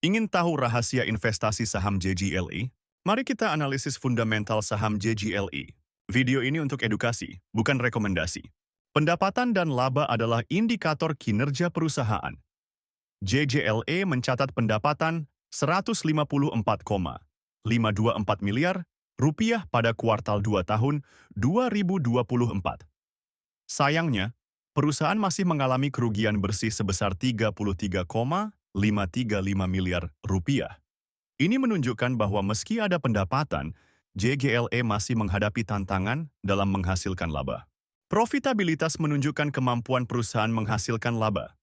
Ingin tahu rahasia investasi saham JGLE? Mari kita analisis fundamental saham JGLE. Video ini untuk edukasi, bukan rekomendasi. Pendapatan dan laba adalah indikator kinerja perusahaan. JGLE mencatat pendapatan 154,524 miliar rupiah pada kuartal 2 tahun 2024. Sayangnya, perusahaan masih mengalami kerugian bersih sebesar 33,535 miliar rupiah. Ini menunjukkan bahwa meski ada pendapatan, JGLE masih menghadapi tantangan dalam menghasilkan laba. Profitabilitas menunjukkan kemampuan perusahaan menghasilkan laba.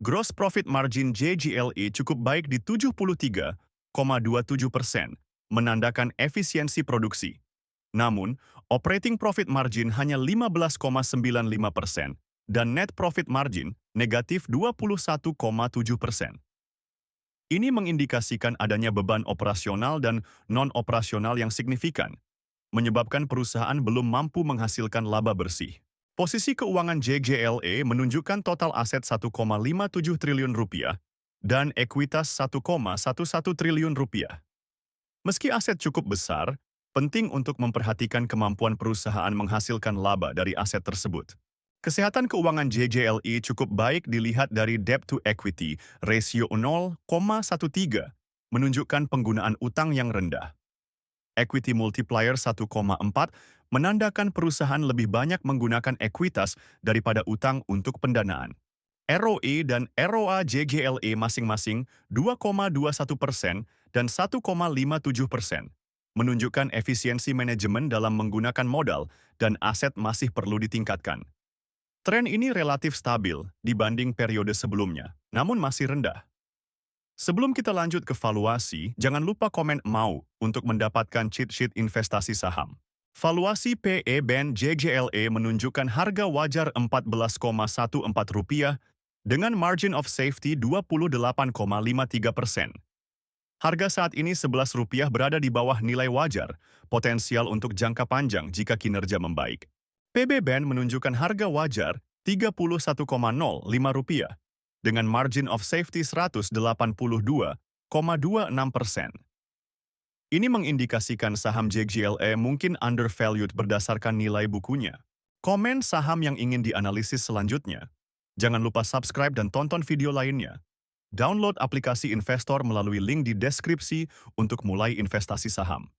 Gross profit margin JGLE cukup baik di 73,27%, menandakan efisiensi produksi. Namun, operating profit margin hanya 15,95% dan net profit margin negatif 21,7%. Ini mengindikasikan adanya beban operasional dan non-operasional yang signifikan, menyebabkan perusahaan belum mampu menghasilkan laba bersih. Posisi keuangan JGLE menunjukkan total aset 1,57 triliun rupiah dan ekuitas 1,11 triliun rupiah. Meski aset cukup besar, penting untuk memperhatikan kemampuan perusahaan menghasilkan laba dari aset tersebut. Kesehatan keuangan JGLE cukup baik dilihat dari debt to equity ratio 0,13, menunjukkan penggunaan utang yang rendah. Equity multiplier 1,4 menandakan perusahaan lebih banyak menggunakan ekuitas daripada utang untuk pendanaan. ROE dan ROA JGLE masing-masing 2,21% dan 1,57%, menunjukkan efisiensi manajemen dalam menggunakan modal dan aset masih perlu ditingkatkan. Tren ini relatif stabil dibanding periode sebelumnya, namun masih rendah. Sebelum kita lanjut ke valuasi, jangan lupa komen mau untuk mendapatkan cheat sheet investasi saham. Valuasi PE BAN JGLE menunjukkan harga wajar Rp14,14 dengan margin of safety 28,53%. Harga saat ini Rp11 berada di bawah nilai wajar, potensial untuk jangka panjang jika kinerja membaik. PB BAN menunjukkan harga wajar Rp31,05 dengan margin of safety 182,26%. Ini mengindikasikan saham JGLE mungkin undervalued berdasarkan nilai bukunya. Komen saham yang ingin dianalisis selanjutnya. Jangan lupa subscribe dan tonton video lainnya. Download aplikasi investor melalui link di deskripsi untuk mulai investasi saham.